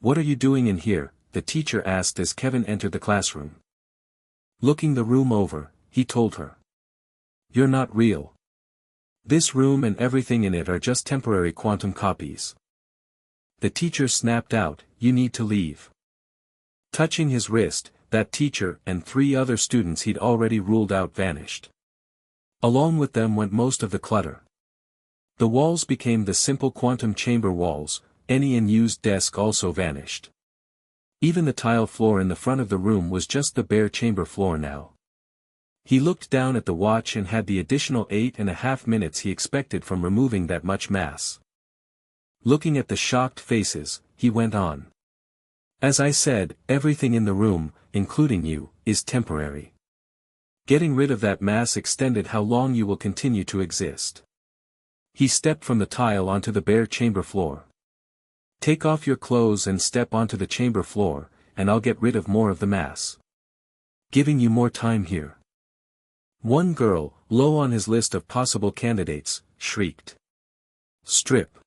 "What are you doing in here?" the teacher asked as Kevin entered the classroom. Looking the room over, he told her. "You're not real. This room and everything in it are just temporary quantum copies." The teacher snapped out, "You need to leave." Touching his wrist, that teacher and 3 other students he'd already ruled out vanished. Along with them went most of the clutter. The walls became the simple quantum chamber walls, any unused desk also vanished. Even the tile floor in the front of the room was just the bare chamber floor now. He looked down at the watch and had the additional 8.5 minutes he expected from removing that much mass. Looking at the shocked faces, he went on. "As I said, everything in the room, including you, is temporary. Getting rid of that mass extended how long you will continue to exist." He stepped from the tile onto the bare chamber floor. "Take off your clothes and step onto the chamber floor, and I'll get rid of more of the mass. Giving you more time here." One girl, low on his list of possible candidates, shrieked. "Strip.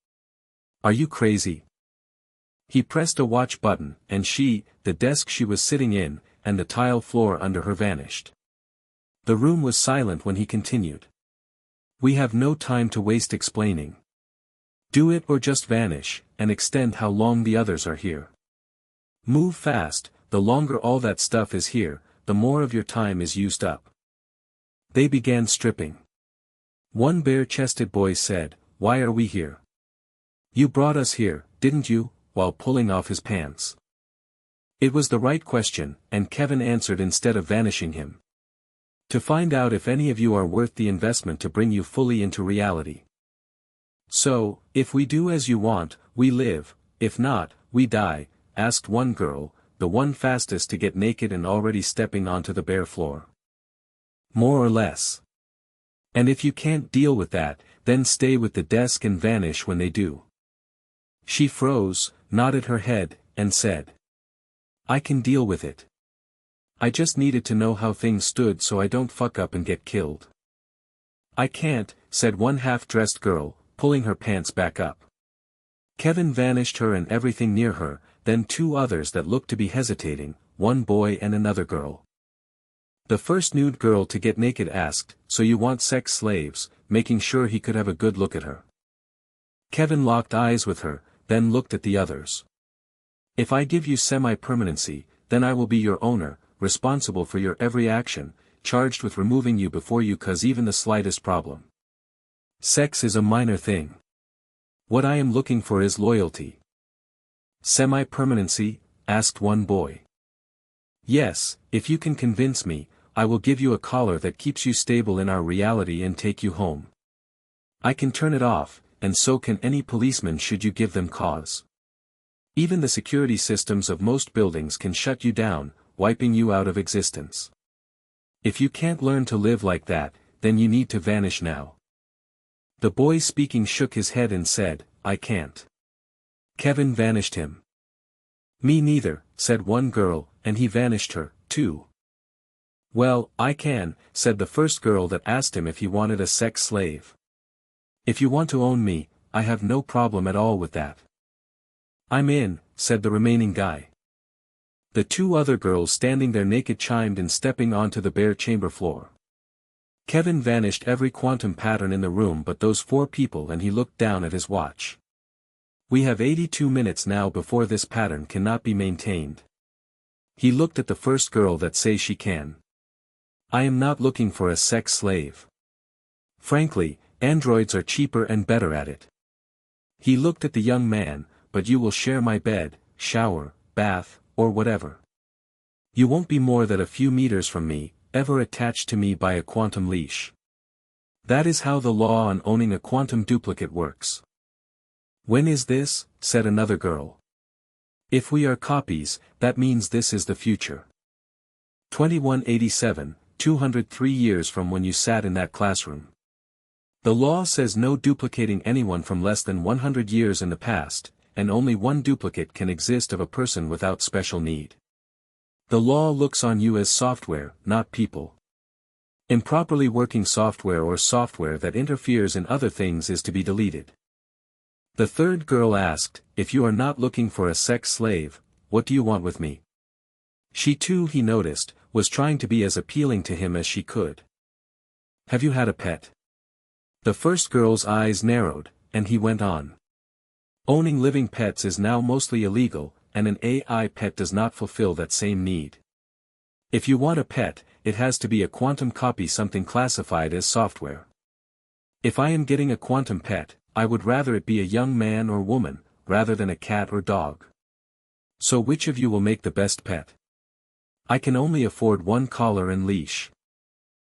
Are you crazy?" He pressed a watch button, and she, the desk she was sitting in, and the tile floor under her vanished. The room was silent when he continued. "We have no time to waste explaining. Do it or just vanish, and extend how long the others are here. Move fast, the longer all that stuff is here, the more of your time is used up." They began stripping. One bare-chested boy said, "Why are we here?" "You brought us here, didn't you?" while pulling off his pants. It was the right question, and Kevin answered instead of vanishing him. "To find out if any of you are worth the investment to bring you fully into reality. So, if we do as you want, we live, if not, we die," asked one girl, the one fastest to get naked and already stepping onto the bare floor. "More or less. And if you can't deal with that, then stay with the desk and vanish when they do." She froze, nodded her head, and said, "I can deal with it. I just needed to know how things stood so I don't fuck up and get killed." "I can't," said one half-dressed girl, pulling her pants back up. Kevin vanished her and everything near her, then 2 others that looked to be hesitating, one boy and another girl. The first nude girl to get naked asked, "So you want sex slaves," making sure he could have a good look at her. Kevin locked eyes with her, then looked at the others. "If I give you semi-permanency, then I will be your owner, responsible for your every action, charged with removing you before you cause even the slightest problem. Sex is a minor thing. What I am looking for is loyalty." "Semi-permanency?" asked one boy. "Yes, if you can convince me, I will give you a collar that keeps you stable in our reality and take you home. I can turn it off, and so can any policeman should you give them cause. Even the security systems of most buildings can shut you down, wiping you out of existence. If you can't learn to live like that, then you need to vanish now." The boy speaking shook his head and said, "I can't." Kevin vanished him. "Me neither," said one girl, and he vanished her, too. "Well, I can," said the first girl that asked him if he wanted a sex slave. "If you want to own me, I have no problem at all with that." "I'm in," said the remaining guy. The 2 other girls standing there naked chimed in, stepping onto the bare chamber floor. Kevin vanished every quantum pattern in the room but those 4 people, and he looked down at his watch. "We have 82 minutes now before this pattern cannot be maintained." He looked at the first girl that says she can. "I am not looking for a sex slave. Frankly, androids are cheaper and better at it." He looked at the young man, "But you will share my bed, shower, bath, or whatever. You won't be more than a few meters from me, ever attached to me by a quantum leash. That is how the law on owning a quantum duplicate works." "When is this?" said another girl. "If we are copies, that means this is the future. 2187, 203 years from when you sat in that classroom. The law says no duplicating anyone from less than 100 years in the past, and only one duplicate can exist of a person without special need. The law looks on you as software, not people. Improperly working software or software that interferes in other things is to be deleted. The third girl asked, if you are not looking for a sex slave, what do you want with me? She too, he noticed, was trying to be as appealing to him as she could. Have you had a pet? The first girl's eyes narrowed, and he went on. Owning living pets is now mostly illegal, and an AI pet does not fulfill that same need. If you want a pet, it has to be a quantum copy, something classified as software. If I am getting a quantum pet, I would rather it be a young man or woman, rather than a cat or dog. So which of you will make the best pet? I can only afford one collar and leash.